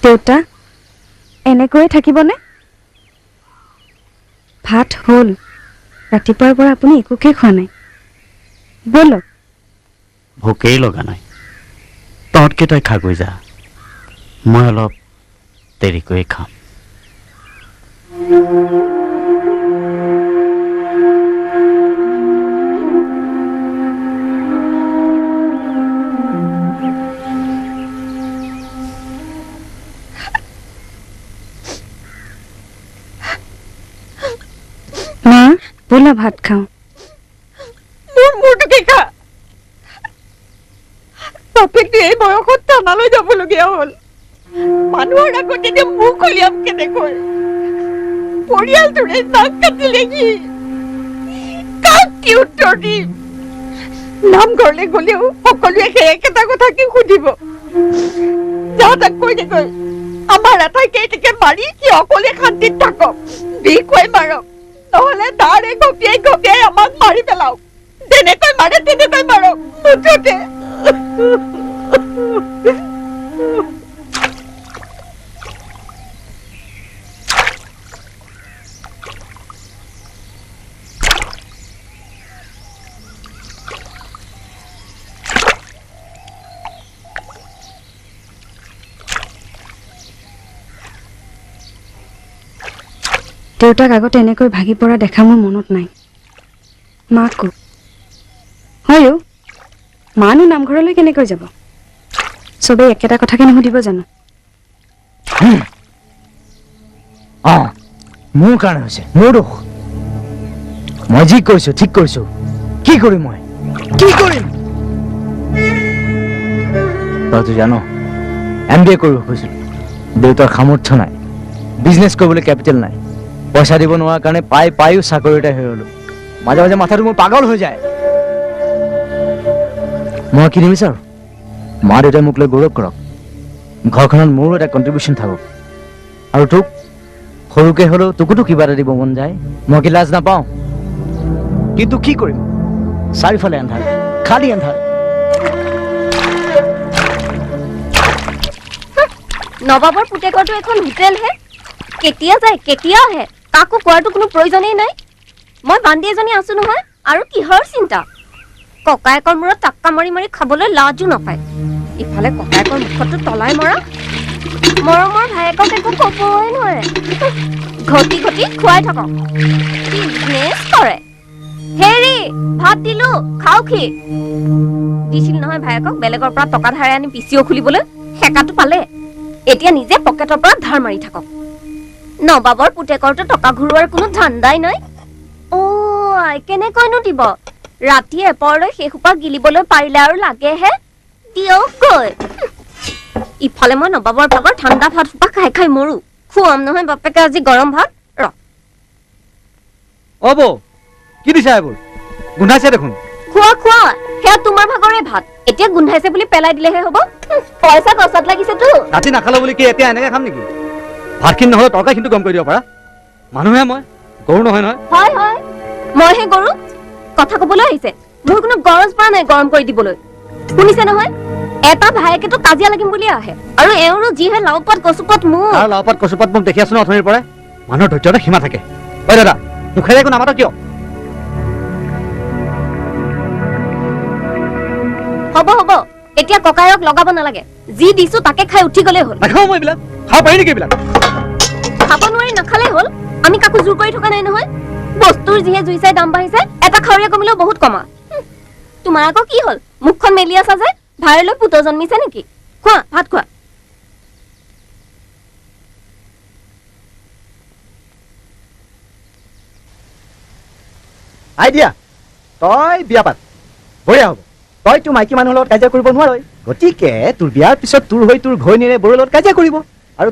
দেউতা এনেকৈয়ে থাকিবনে? ভাত হ'ল, ৰাতিপুৱাৰ পৰা আপুনি একোকে খোৱা নাই। ব'লক। ভোকেই লগা নাই, তহঁতকেইটাই খা গৈ যা, মই অলপ দেৰিকৈ খাম। মা ব'লা ভাত খাওঁ। মোৰ মূৰটোকে খা। বাপেকটো এই বয়সত থানালৈ যাবলগীয়া হ'ল। মানুহৰ আগত এতিয়া মুখ উলিয়াম কেনেকৈ? পৰিয়ালটোৰে নাক কাটিলে কি? কাক কি উত্তৰ দিম? নামঘৰলৈ গলেও সকলোৱে সেই একেটা কথাকে সুধিব। যা তাক কৈ দেগৈ, আমাৰ এটাই কেইটাকে মাৰি সি অকলে শান্তিত থাকক, বিষ খুৱাই মাৰক, নহলে তাৰে ঘপিয়াই ঘপিয়াই আমাক মাৰি পেলাওক। যেনেকৈ মাৰে তেনেকৈ মাৰক, মুঠতে। দেউতাক আগতে এনেকৈ ভাগি পৰা দেখা মোৰ মনত নাই। মাকো হয়ো, মানো নামঘৰলৈ কেনেকৈ যাব? চবেই একেটা কথাকে নুসুধিব জানো? মোৰ কাৰণে হৈছে, মোৰ দোষ। মই যি কৰিছো ঠিক কৰিছো। কি কৰিম মই? কি কৰিম? তইতো জানো MBA কৰিব খুজিছিলো, দেউতাৰ সামৰ্থ্য নাই, বিজনেছ কৰিবলৈ কেপিটেল নাই, পইচা দিব নোৱাৰাৰ কাৰণে পাইও চাকৰি এটা হেৰুৱালো। মাজে মাজে মাথাটো মোৰ পাগল হৈ যায়। মই কি নিবিচাৰো? মা দেউতাই মোক লৈ গৌৰৱ কৰক, ঘৰখনত মোৰো এটা কণ্ট্ৰিবিউশ্যন থাকক। আৰু তোক সৰুকে হ'লেও তোকোতো কিবা এটা দিব মন যায়। মই কি লাজ নাপাওঁ? কিন্তু কি কৰিম, চাৰিওফালে এন্ধাৰ, খালী এন্ধাৰ। নবাবৰ পুতেকৰটো এখন হোটেলহে, কেতিয়া যায় কেতিয়া আহে কাকো কোৱাৰটো কোনো প্ৰয়োজনেই নাই। মই বান্ধি এজনী আছো নহয়, আৰু কিহৰ চিন্তা? ককায়েকৰ মূৰত টাক্কা মাৰি মাৰি খাবলৈ লাজো নাপায়। ইফালে ককায়েকৰ মুখতো তলাই মৰা, মৰমৰ ভায়েকক একো কবই নোৱাৰে। ঘটি ঘটি খুৱাই থাকক, বিজনেছ কৰে। হেৰি ভাত দিলো, খাও কি? দিছিল নহয় ভায়েকক বেলেগৰ পৰা টকা ধাৰে আনি পিচিও খুলিবলৈ, সেকাটো পালে। এতিয়া নিজে পকেটৰ পৰা ধাৰ মাৰি থাকক। নবাবৰ পুতেকৰটো টকা ঘূৰোৱাৰ কোনো ধান্দাই নাই। কেনেকৈনো দিব? ৰাতি এপৰলৈ সেইসোপা গিলিবলৈ পাৰিলে আৰু লাগেহে দিয়কগৈ। ইফালে মই নবাবৰ ভাগৰ ঠাণ্ডা ভাত সোপা খাই খাই মৰো। খুৱাম নহয় বাপেকে আজি গৰম ভাত। বৌ কি দিছা এইবোৰ? গোন্ধাইছে দেখোন। খোৱা খোৱা, সেয়া তোমাৰ ভাগৰে ভাত। এতিয়া গোন্ধাইছে বুলি পেলাই দিলেহে হ'ব। পইচা গছত লাগিছেতো। ৰাতি নাখালো বুলি কি এতিয়া এনেকে খাম নেকি? ভাতখিনি নহ'লে তৰকাৰী কিন্তু গম কৰি দিব পাৰা। মানুহে মই, গৰু নহয় নহয়। হয় হয়, মইহে গৰু। কথা কবলৈ আহিছে, মোৰ কোনো গৰজ পৰা নাই গৰম কৰি দিবলৈ। শুনিছে নহয়, এটা ভায়েকেতো কাজিয়া লাগিম বুলি আহে, আৰু এওঁৰো যিহে লাওপাত কচুপাত মোৰ। আৰু লাওপাত কচুপাত মোক দেখি আছো ন অথনিৰ পৰাই। মানুহৰ ধৈৰ্য্যটা সীমা থাকে। ঐ দাদা, মুখেৰে একো নামাত কিয়? হ'ব হ'ব, এতিয়া ককায়ক লগাব নালাগে। যি দিছো তাকে খাই উঠি গলেই হ'ল। নাখাওঁ মই এইবিলাক, খাব পাৰি নেকি এইবিলাক? খাব নোৱাৰি নাখালেই হ'ল, আমি কাকো জোৰ কৰি থকা নাই নহয়। বস্তুৰ যিহে জুই চাই দাম বাঢ়িছে, এটা খাৱৰীয়া কমিলেও বহুত কমা। তোমাৰ আকৌ কি হ'ল? মুখখন মেলি আছা যে, ভাইলৈ পুত জন্মিছে নেকি? খোৱা ভাত খোৱা। আইডিয়া, তই বিয়া পাত, বঢ়িয়া হ'ব। তই তোৰ মাইকী মানুহৰ লগত কাজিয়া কৰিব নোৱাৰ, গতিকে তোৰ বিয়াৰ পিছত তোৰ হৈ তোৰ ঘৈণীৰে বৰৰ লগত কাজিয়া কৰিব। আৰু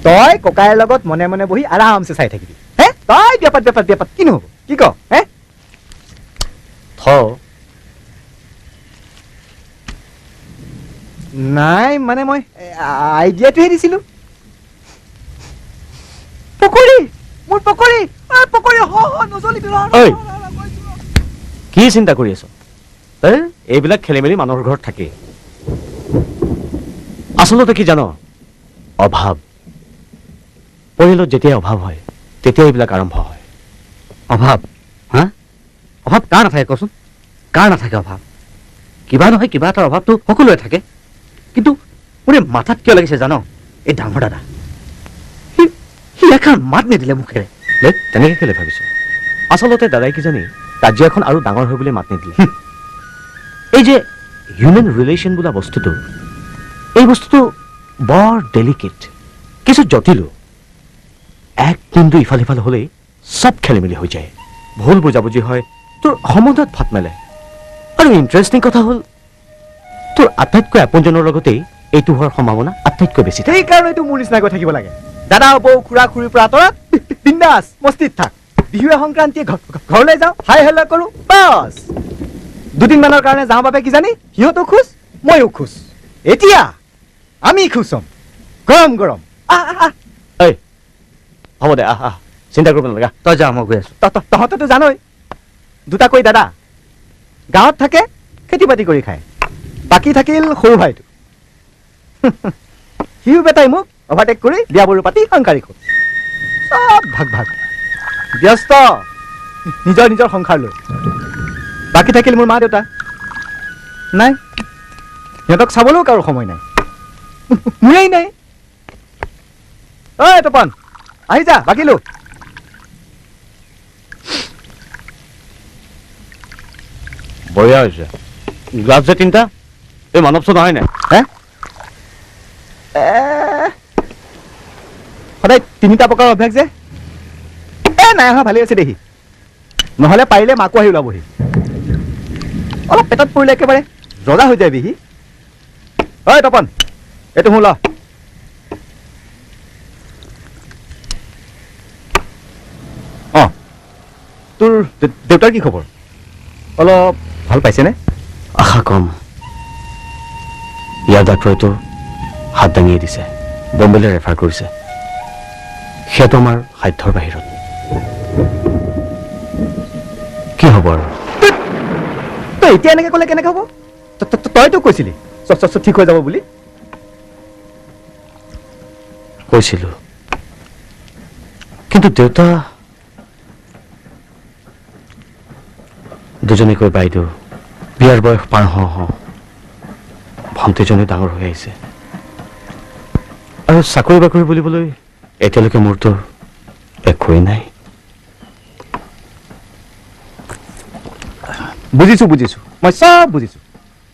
তই ককাইৰ লগত মনে মনে বহি আৰামছে চাই থাকিবি। হে তই বিয়া পাত কিনো হ'ব? কি ক? হে নাই মানে মই আইডিয়াটোহে দিছিলো। পকৰি, মোৰ পকৰি, পকৰি নজ্বলিবি। কি চিন্তা কৰি আছ? এইবিলাক খেলি মেলি মানুহৰ ঘৰত থাকেই। আচলতে কি জান, অভাৱ পৰিয়ালত যেতিয়াই অভাৱ হয় তেতিয়াই এইবিলাক আৰম্ভ হয়। অভাৱ হা অভাৱ কাৰ নাথাকে কচোন, কাৰ নাথাকে অভাৱ? কিবা নহয় কিবা এটা অভাৱটো সকলোৱে থাকে। কিন্তু মোৰ এই মাথাত কিয় লাগিছে জান, এই ডাঙৰ দাদা সি এষাৰ মাত নিদিলে মুখেৰে। তেনেকে কেলে ভাবিছ? আচলতে দাদাই কিজানি কাজিয়াখন আৰু ডাঙৰ হয় বুলি মাত নিদিলে। এই যে হিউমেন ৰিলেশ্যন বোলা বস্তুটো, এই বস্তুটো বৰ ডেলিকেট, কিছু জটিলো। এক বিন্দু ইফাল সিফাল হ'লেই চব খেলি মেলি হৈ যায়, ভুল বুজাবুজি হয়, তোৰ সম্বন্ধত ফাট মেলে। আৰু ইণ্টাৰেষ্টিং কথা হ'ল তোৰ আটাইতকৈ আপোনজনৰ লগতেই এইটো হোৱাৰ সম্ভাৱনা আটাইতকৈ বেছি। সেইকাৰণেতো মোৰ নিচিনাকৈ থাকিব লাগে। দাদা বৌ খুৰা খুৰীৰ পৰা আঁতৰত বিন্দাছ মস্তিত থাক। বিহুৱে সংক্ৰান্তিয়ে ঘৰলৈ যাওঁ, হাই হেল্ল' কৰোঁ, বাছ। দুদিনমানৰ কাৰণে যাওঁ বাবে কিজানি সিহঁতো খুচ, ময়ো খুচ। এতিয়া আমি খুচ হ'ম, গৰম গৰম। হ'ব দে, আহ আহ, চিন্তা কৰিব নালাগে। তই যা, মই গৈ আছো। তহঁতেতো জানই দুটাকৈ দাদা, গাঁৱত থাকে, খেতি বাতি কৰি খায়। বাকী থাকিল সৰু ভাইটো, সিও বেটাই মোক অভাৰটেক কৰি বিয়া বাৰু পাতি সাংসাৰিক হ'ল। চব ভাগ ভাগ, ব্যস্ত নিজৰ নিজৰ সংসাৰ লৈ। বাকী থাকিল মোৰ মা দেউতা, নাই, সিহঁতক চাবলৈও কাৰো সময় নাই, মোৰেই নাই। ঐ তপন, আহি যা, বাকিলো। বঢ়িয়া হৈছে। গ্লাছ যে তিনিটা, এই মানৱ চোন নহয় নাই? হে সদায় তিনিটা প্ৰকাৰৰ অভ্যাস যে। নাই অহা, ভালেই আছে দেহি। নহ'লে পাৰিলে মাকো আহি ওলাবহি। অলপ পেটত পৰিলে একেবাৰে ৰজা হৈ যায় বিহি। ঐ তপন, এইটো মোৰ ল। অঁ, তোৰ দেউতাৰ কি খবৰ? অলপ ভাল পাইছেনে? আশা কম। ইয়াৰ ডাক্তৰেতো হাত দাঙিয়ে দিছে, বম্বেলৈ ৰেফাৰ কৰিছে। সেইটো আমাৰ সাধ্যৰ বাহিৰত। কি হ'ব আৰু? তই এতিয়া এনেকে ক'লে কেনেকে হ'ব? তইতো কৈছিলি ঠিক হৈ যাব বুলি। কৈছিলো, কিন্তু দেউতা দুজনীকৈ বাইদেউ, বিয়াৰ বয়স পাৰ হওঁ হওঁ ভণ্টিজনী ডাঙৰ হৈ আহিছে। আৰু চাকৰি বাকৰি বুলিবলৈ এতিয়ালৈকে মোৰতো একোৱেই নাই। বুজিছো বুজিছো, মই চব বুজিছো,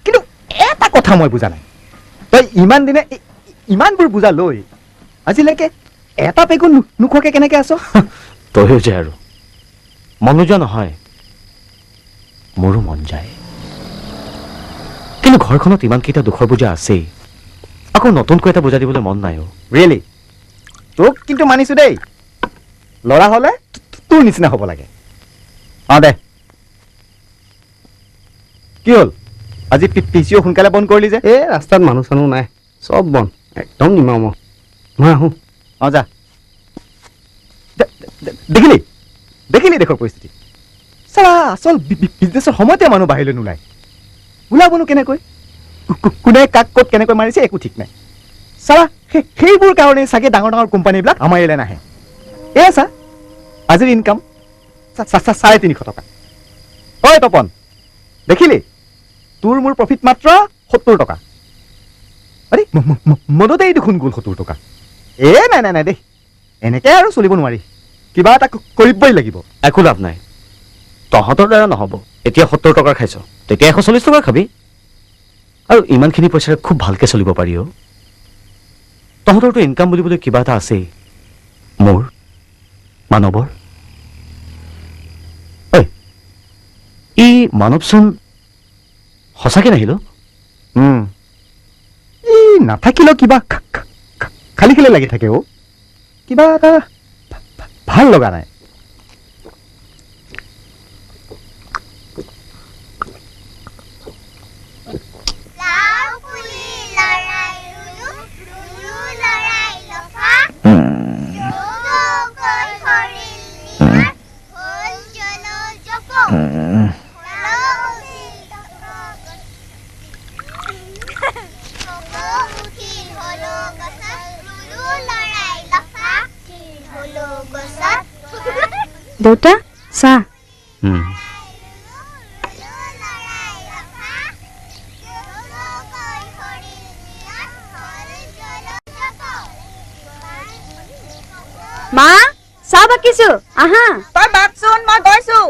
কিন্তু এটা কথা মই বুজা নাই। তই ইমান দিনে ইমানবোৰ বুজা লৈ আজিলৈকে এটা পেগু নোখোৱাকে কেনেকে আছ? তয়ো যে আৰু মন নোযোৱা নহয়, মোৰো মন যায়। কিন্তু ঘৰখনত ইমানকেইটা দুখৰ বোজা আছেই, আকৌ নতুনকৈ এটা বোজা দিবলৈ মন নাই। ৰিয়েলি তোক কিন্তু মানিছো দেই, ল'ৰা হ'লে তোৰ নিচিনা হ'ব লাগে। অঁ দে, কি হ'ল আজি পিচিও সোনকালে বন্ধ কৰিলি যে? এই ৰাস্তাত মানুহ চানুহ নাই, চব বন্ধ, একদম নিমাও মই আহোঁ। অঁ যা। দেখিলি দেখিলি দেশৰ পৰিস্থিতি। চালা আচল বিজনেছৰ সময়তে মানুহ বাহিৰলৈ নোলায়। ওলাবনো কেনেকৈ? কোনে কাক ক'ত কেনেকৈ মাৰিছে একো ঠিক নাই। চালা সেইবোৰ কাৰণেই চাগে ডাঙৰ ডাঙৰ কোম্পানীবিলাক আমাৰ ইয়ালৈ নাহে। চা আজিৰ ইনকাম 350 টকা। ঐ তপন, দেখিলি তোৰ মোৰ প্ৰফিট মাত্ৰ 70 টকা। আৰে মদতেই দেখোন গ'ল 70 টকা। নাই নাই নাই দেই, এনেকে আৰু চলিব নোৱাৰি, কিবা এটা কৰিবই লাগিব। একো লাভ নাই, তহঁতৰ দ্বাৰা নহ'ব। এতিয়া 70 টকাৰ খাইছ, তেতিয়া 140 টকাৰ খাবি। আৰু ইমানখিনি পইচাৰে খুব ভালকৈ চলিব পাৰি। তহঁতৰতো ইনকাম বুলিবলৈ কিবা এটা আছেই, মোৰ মানৱৰ। ঐ, ই মানৱচোন সঁচাকৈ নাহিল? নাথাকিলেও কিবা খালি খালি লাগি থাকে। কিবা এটা ভাল লগা নাই। দেউতা চাহ মা চাহ বাকিছো আহা তই বাকচোন মই গৈছো